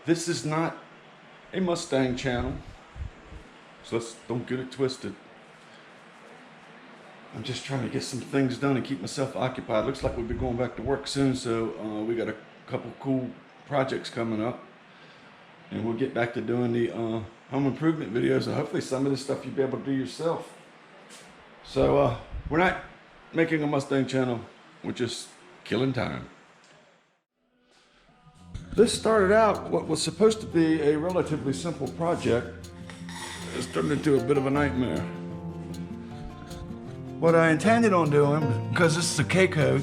This is not a Mustang channel, so don't get it twisted. I'm just trying to get some things done and keep myself occupied. Looks like we'll be going back to work soon, so we got a couple cool projects coming up, and we'll get back to doing the home improvement videos, and hopefully some of this stuff you'll be able to do yourself. So we're not making a Mustang channel, we're just killing time. This started out what was supposed to be a relatively simple project. It's turned into a bit of a nightmare. What I intended on doing, because this is a K-code,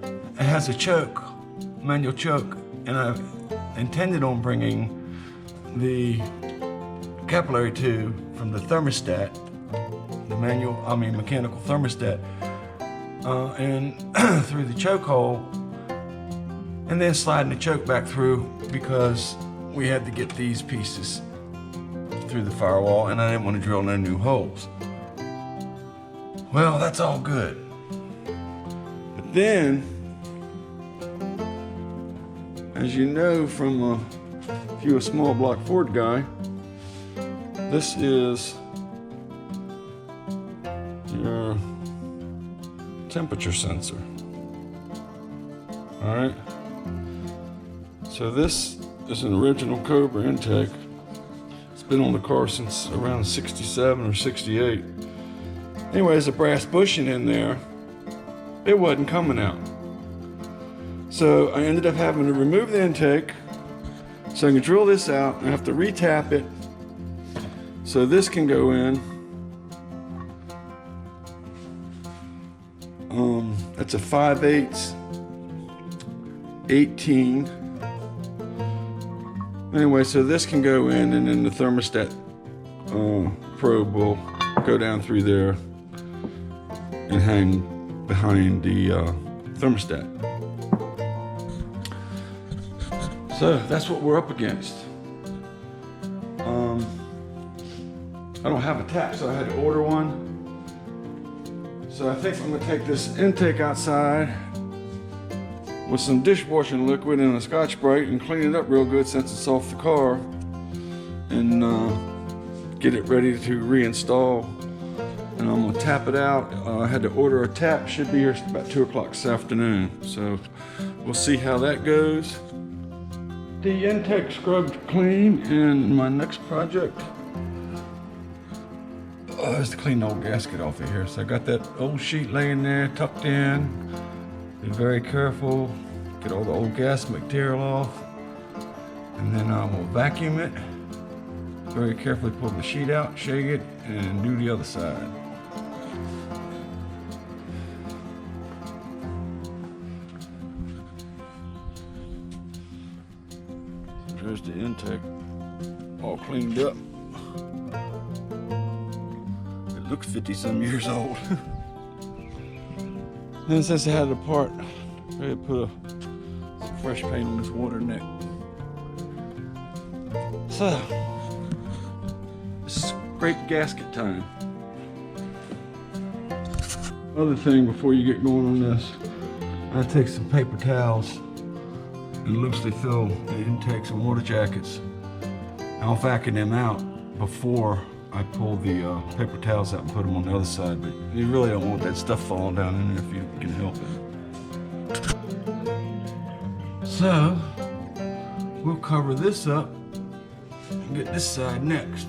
it has a choke, manual choke, and I intended on bringing the capillary tube from the thermostat, the mechanical thermostat, and through the choke hole, and then sliding the choke back through, because we had to get these pieces through the firewall and I didn't want to drill no new holes. Well, that's all good. But then, as you know from if you're a small block Ford guy, this is your temperature sensor. All right. So this is an original Cobra intake. It's been on the car since around 67 or 68. Anyway, there's a brass bushing in there. It wasn't coming out. So I ended up having to remove the intake so I can drill this out. I have to retap it so this can go in. That's a 5/8 18. Anyway, so this can go in, and then the thermostat probe will go down through there and hang behind the thermostat. So that's what we're up against. I don't have a tap, so I had to order one. So I think I'm gonna take this intake outside with some dishwashing liquid and a Scotch-Brite and clean it up real good since it's off the car, and get it ready to reinstall. And I'm gonna tap it out. I had to order a tap, should be here about 2 o'clock this afternoon. So we'll see how that goes. The intake scrubbed clean, and my next project is to clean the old gasket off of here. So I got that old sheet laying there, tucked in. Be very careful, get all the old gas material off, and then I will vacuum it. Very carefully pull the sheet out, shake it, and do the other side. There's the intake, all cleaned up. It looks 50-some years old. Then since I had it apart, I put some fresh paint on this water neck. So, it's scrape gasket time. Other thing before you get going on this, I take some paper towels and loosely fill the intakes and water jackets. I'll vacuum them out before I pull the paper towels out and put them on the other side, but you really don't want that stuff falling down in there if you can help it. So, we'll cover this up and get this side next.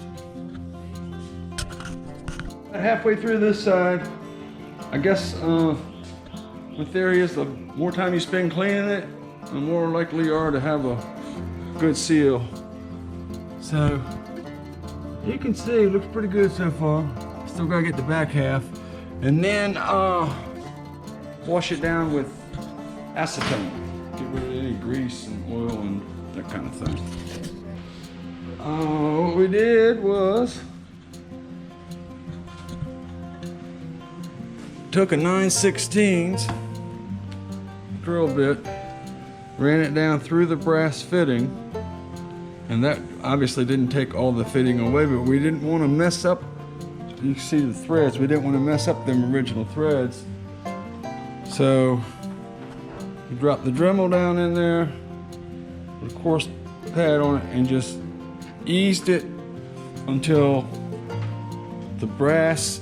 Halfway through this side, I guess the theory is the more time you spend cleaning it, the more likely you are to have a good seal. So, you can see it looks pretty good so far. Still gotta get the back half. And then wash it down with acetone. Get rid of any grease and oil and that kind of thing. What we did was took a 9/16 drill bit, ran it down through the brass fitting, and that obviously didn't take all the fitting away, but we didn't want to mess up, you can see the threads, we didn't want to mess up them original threads. So we dropped the Dremel down in there. Of course, pad on it and just eased it until the brass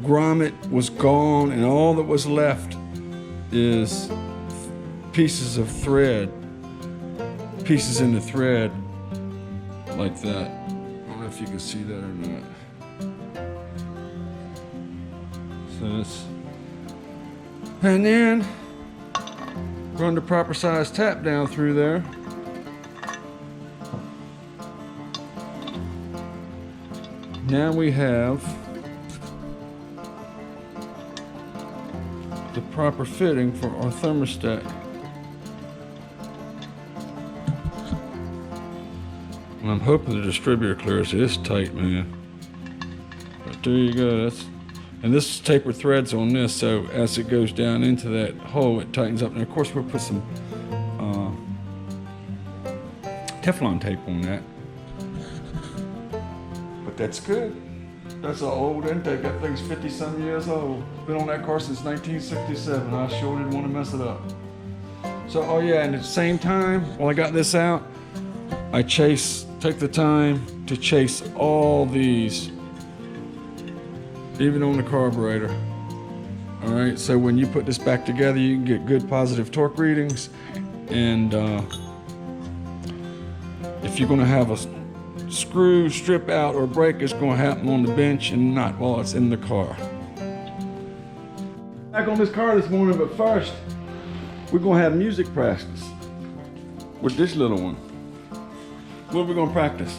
grommet was gone, and all that was left is pieces of thread, pieces in the thread like that. I don't know if you can see that or not. So it's, and then run the proper size tap down through there. Now we have the proper fitting for our thermostat. And I'm hoping the distributor clears it. It's tight, man. But there you go. And this is tapered threads on this, so as it goes down into that hole, it tightens up. And of course, we'll put some Teflon tape on that. But that's good. That's an old intake. That thing's 50-some years old. Been on that car since 1967. I sure didn't want to mess it up. So, oh yeah, and at the same time, while I got this out, I take the time to chase all these, even on the carburetor. All right, so when you put this back together, you can get good positive torque readings. And if you're gonna have a screw strip out or break, it's going to happen on the bench and not while it's in the car. Back on this car this morning, but first we're going to have music practice with this little one. What are we going to practice?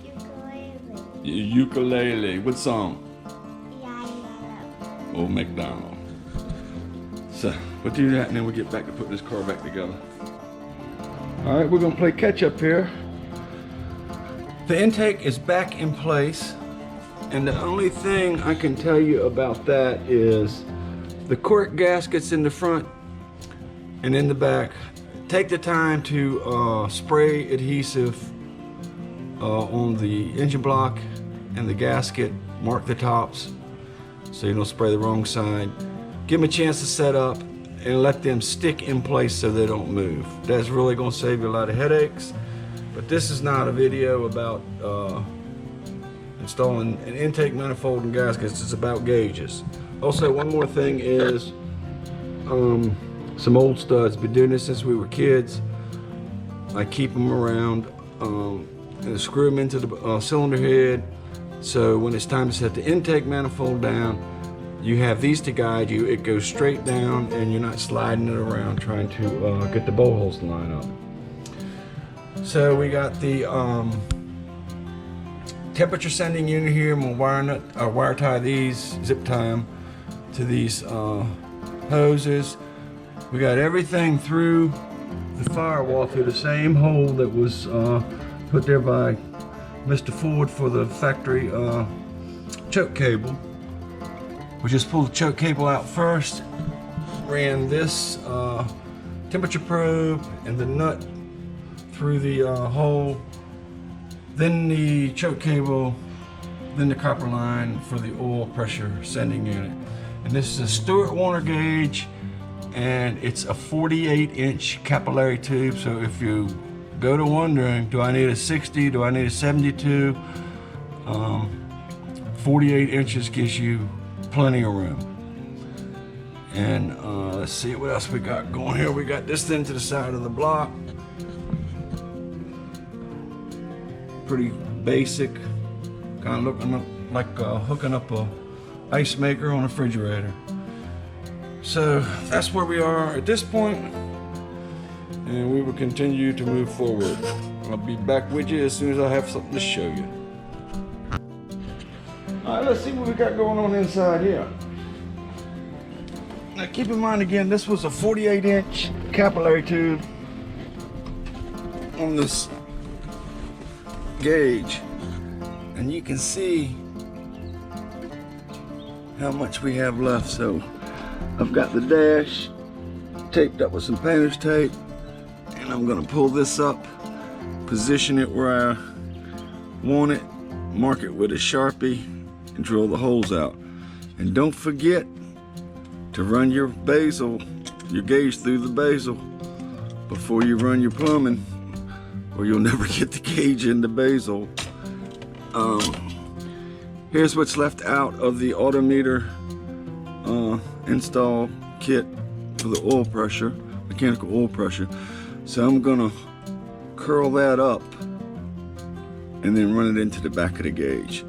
Ukulele. Ukulele. What song? Old MacDonald. So we'll do that and then we'll get back to put this car back together. All right, we're going to play catch up here. The intake is back in place, and the only thing I can tell you about that is the cork gaskets in the front and in the back. Take the time to spray adhesive on the engine block and the gasket. Mark the tops so you don't spray the wrong side. Give them a chance to set up and let them stick in place so they don't move. That's really going to save you a lot of headaches. But this is not a video about installing an intake manifold and gaskets. It's about gauges. Also, one more thing is some old studs. Been doing this since we were kids. I keep them around and screw them into the cylinder head. So when it's time to set the intake manifold down, you have these to guide you. It goes straight down and you're not sliding it around trying to get the bowl holes to line up. So we got the temperature sending unit here. I'm gonna wire tie these, zip tie them to these hoses. We got everything through the firewall through the same hole that was put there by Mr. Ford for the factory choke cable. We just pulled the choke cable out first, ran this temperature probe and the nut through the hole, then the choke cable, then the copper line for the oil pressure sending unit. And this is a Stewart Warner gauge, and it's a 48-inch capillary tube. So if you go to wondering, do I need a 60, do I need a 72, 48 inches gives you plenty of room. And let's see what else we got going here. We got this thing to the side of the block. Pretty basic, kind of looking up like hooking up a ice maker on a refrigerator. So that's where we are at this point, and we will continue to move forward. I'll be back with you as soon as I have something to show you. All right, let's see what we got going on inside here. Now keep in mind again, this was a 48-inch capillary tube on this gauge, and you can see how much we have left. So I've got the dash taped up with some painter's tape, and I'm gonna pull this up, position it where I want it, mark it with a Sharpie, and drill the holes out. And don't forget to run your gauge through the bezel before you run your plumbing, or you'll never get the gauge in the bezel. Here's what's left out of the autometer install kit for the oil pressure, mechanical oil pressure. So I'm gonna curl that up and then run it into the back of the gauge.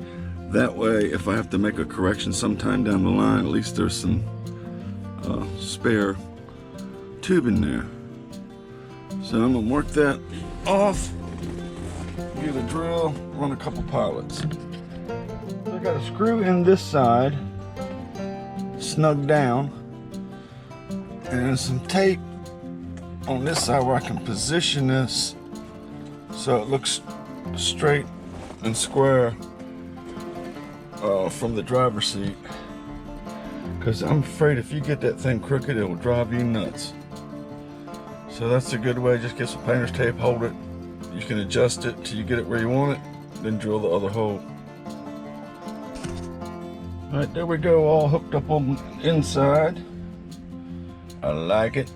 That way, if I have to make a correction sometime down the line, at least there's some spare tube in there. So I'm gonna work that off, get a drill, run a couple pilots. So I got a screw in this side, snug down, and some tape on this side where I can position this so it looks straight and square from the driver's seat, because I'm afraid if you get that thing crooked, it will drive you nuts. So that's a good way. Just get some painter's tape, hold it. You can adjust it till you get it where you want it, then drill the other hole. All right, there we go, all hooked up on the inside. I like it.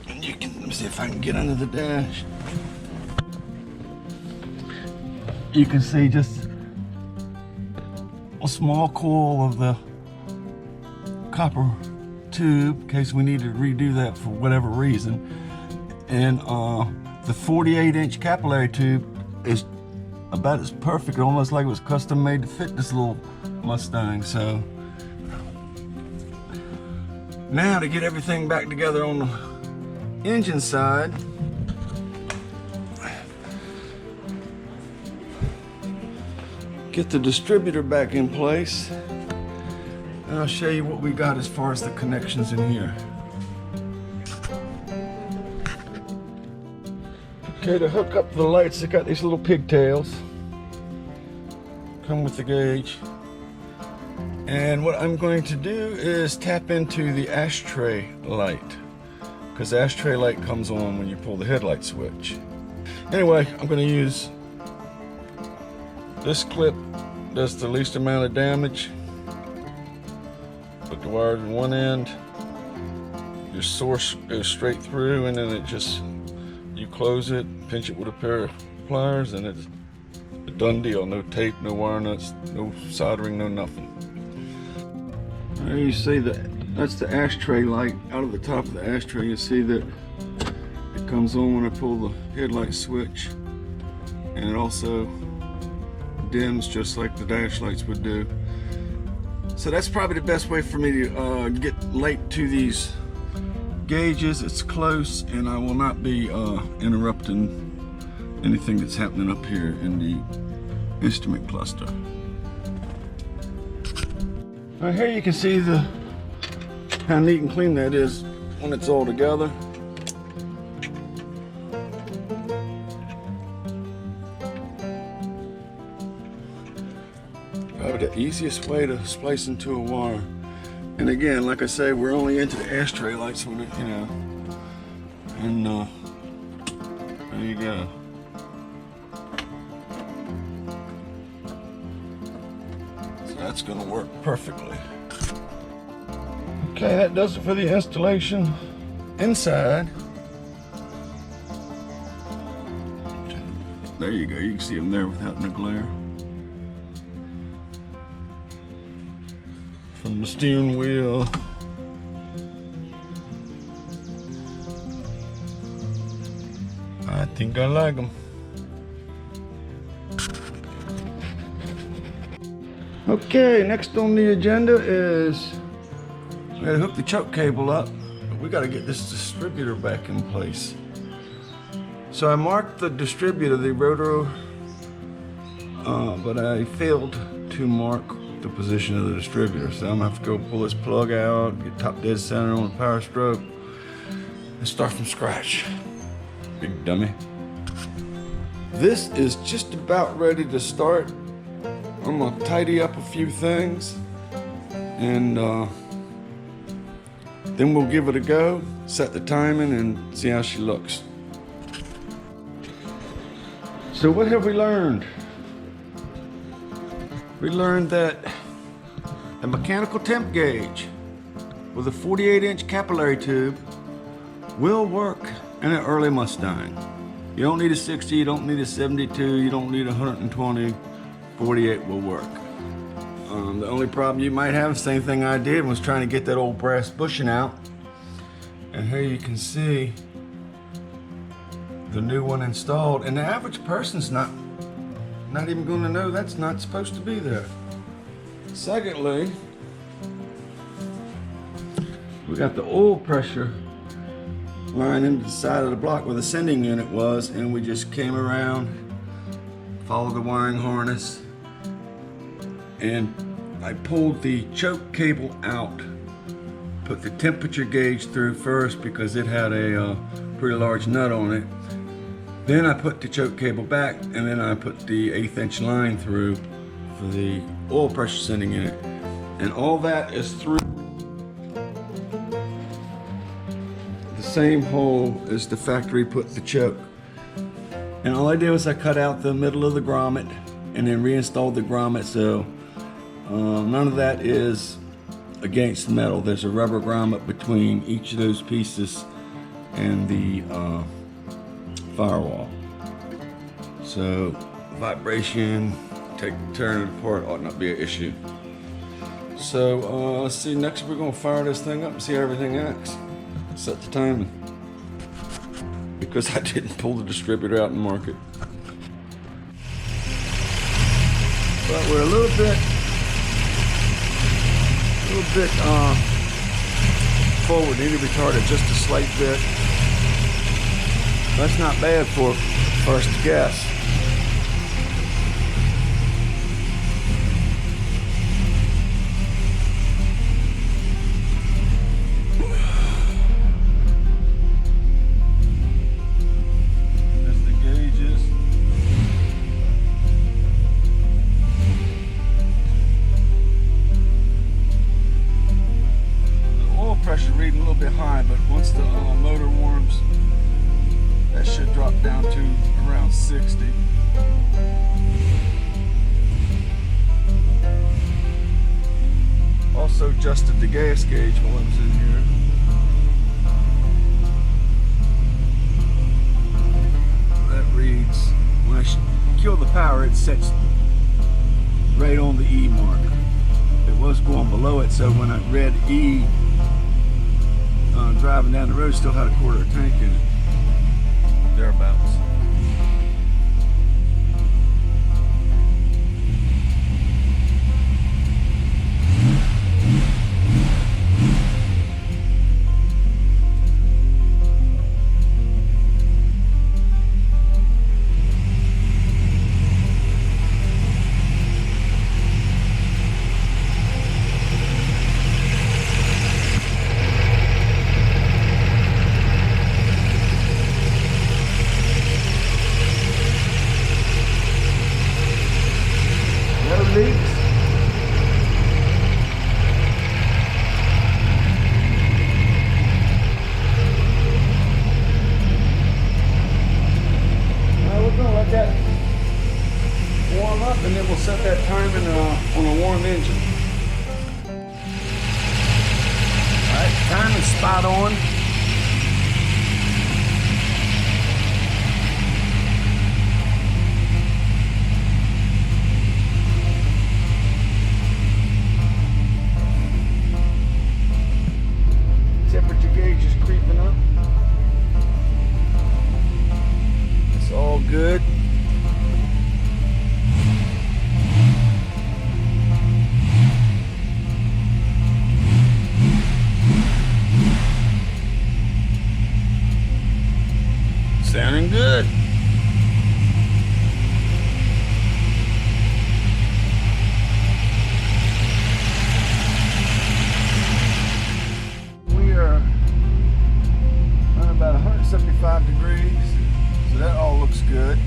And you can, let me see if I can get under the dash. You can see just a small coil of the copper tube in case we need to redo that for whatever reason. And the 48-inch capillary tube is about as perfect, almost like it was custom made to fit this little Mustang. So now to get everything back together on the engine side, get the distributor back in place, and I'll show you what we got as far as the connections in here. Okay, to hook up the lights, they got these little pigtails, come with the gauge. And what I'm going to do is tap into the ashtray light, because the ashtray light comes on when you pull the headlight switch. Anyway, I'm going to use this clip, does the least amount of damage. Put the wires in one end, your source goes straight through, and then it just, you close it, pinch it with a pair of pliers, and it's a done deal. No tape, no wire nuts, no soldering, no nothing. There you see that's the ashtray light. Out of the top of the ashtray, you see that it comes on when I pull the headlight switch, and it also dims just like the dash lights would do. So that's probably the best way for me to get light to these gauges. It's close, and I will not be interrupting anything that's happening up here in the instrument cluster. Now here you can see how neat and clean that is when it's all together. Probably the easiest way to splice into a wire. And again, like I say, we're only into the ashtray lights, you know. And there you go. So that's gonna work perfectly. Okay, that does it for the installation inside. There you go, you can see them there without the glare. From the steering wheel. I think I like them. Okay, next on the agenda is we gotta hook the choke cable up, but we gotta get this distributor back in place. So I marked the distributor, the rotor, but I failed to mark the position of the distributor. So I'm gonna have to go pull this plug out, get top dead center on the power stroke, and start from scratch. Big dummy. This is just about ready to start. I'm gonna tidy up a few things, and then we'll give it a go, set the timing, and see how she looks. So what have we learned? We learned that a mechanical temp gauge with a 48-inch capillary tube will work and an early Mustang. You don't need a 60, you don't need a 72, you don't need a 120, 48 will work. The only problem you might have, same thing I did, was trying to get that old brass bushing out. And here you can see the new one installed, and the average person's not even going to know that's not supposed to be there. Secondly, we got the oil pressure line into the side of the block where the sending unit was, and we just came around, followed the wiring harness, and I pulled the choke cable out, put the temperature gauge through first because it had a pretty large nut on it. Then I put the choke cable back, and then I put the 1/8 inch line through for the oil pressure sending unit. And all that is through the same hole as the factory put the choke. And all I did was I cut out the middle of the grommet and then reinstalled the grommet, so none of that is against metal. There's a rubber grommet between each of those pieces and the firewall. So vibration, turn it apart ought not be an issue. So let's see, next we're gonna fire this thing up and see how everything acts. Set the timing, because I didn't pull the distributor out and mark it. But we're a little bit forward, need to retard it just a slight bit. That's not bad for first guess. There's the gauges. The oil pressure reading a little bit high, but once the motor warms, that should drop down to around 60. Also adjusted the gas gauge while I was in here. That reads, when I kill the power, it sets right on the E mark. It was going below it, so when I read E, driving down the road, still had a 1/4 tank in it. Thereabouts. Warm up, and then we'll set that timing on a warm engine. Alright, timing's spot on. Temperature gauge is creeping up. It's all good. Sounding good. We are on about 175 degrees, so that all looks good.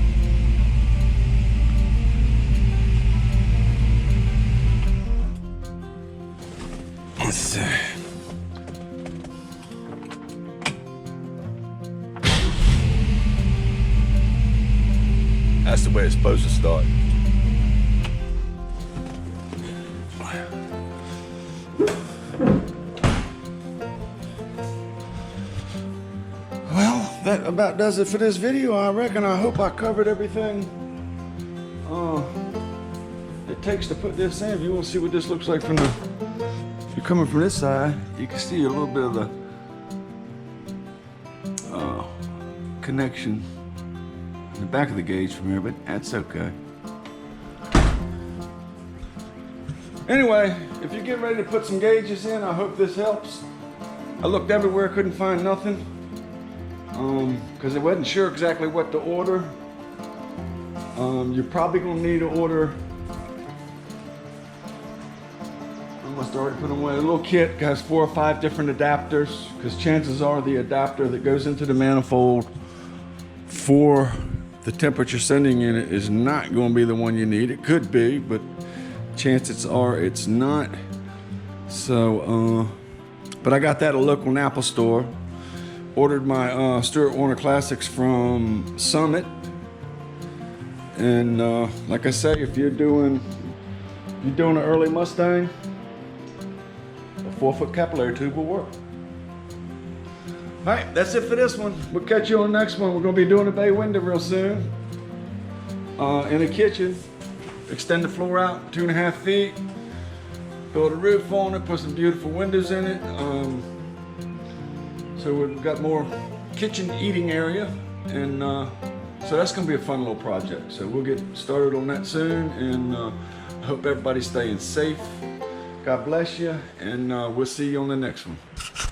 Let's see. That's the way it's supposed to start. Well, that about does it for this video. I reckon. I hope I covered everything it takes to put this in. If you want to see what this looks like from the, if you're coming from this side, you can see a little bit of the connection in the back of the gauge from here, but that's okay. Anyway, if you're getting ready to put some gauges in, I hope this helps. I looked everywhere, couldn't find nothing, because I wasn't sure exactly what to order. You're probably gonna need to order, I must already put them away, a little kit, has 4 or 5 different adapters, because chances are the adapter that goes into the manifold for the temperature sending unit is not going to be the one you need. It could be, but chances are it's not. So, but I got that at a local Napa store. Ordered my Stewart Warner Classics from Summit. And like I say, if you're doing an early Mustang, a 4-foot capillary tube will work. All right, that's it for this one. We'll catch you on the next one. We're gonna be doing a bay window real soon. In the kitchen, extend the floor out 2.5 feet, build a roof on it, put some beautiful windows in it. So we've got more kitchen eating area, and so that's gonna be a fun little project. So we'll get started on that soon, and I hope everybody's staying safe. God bless you, and we'll see you on the next one.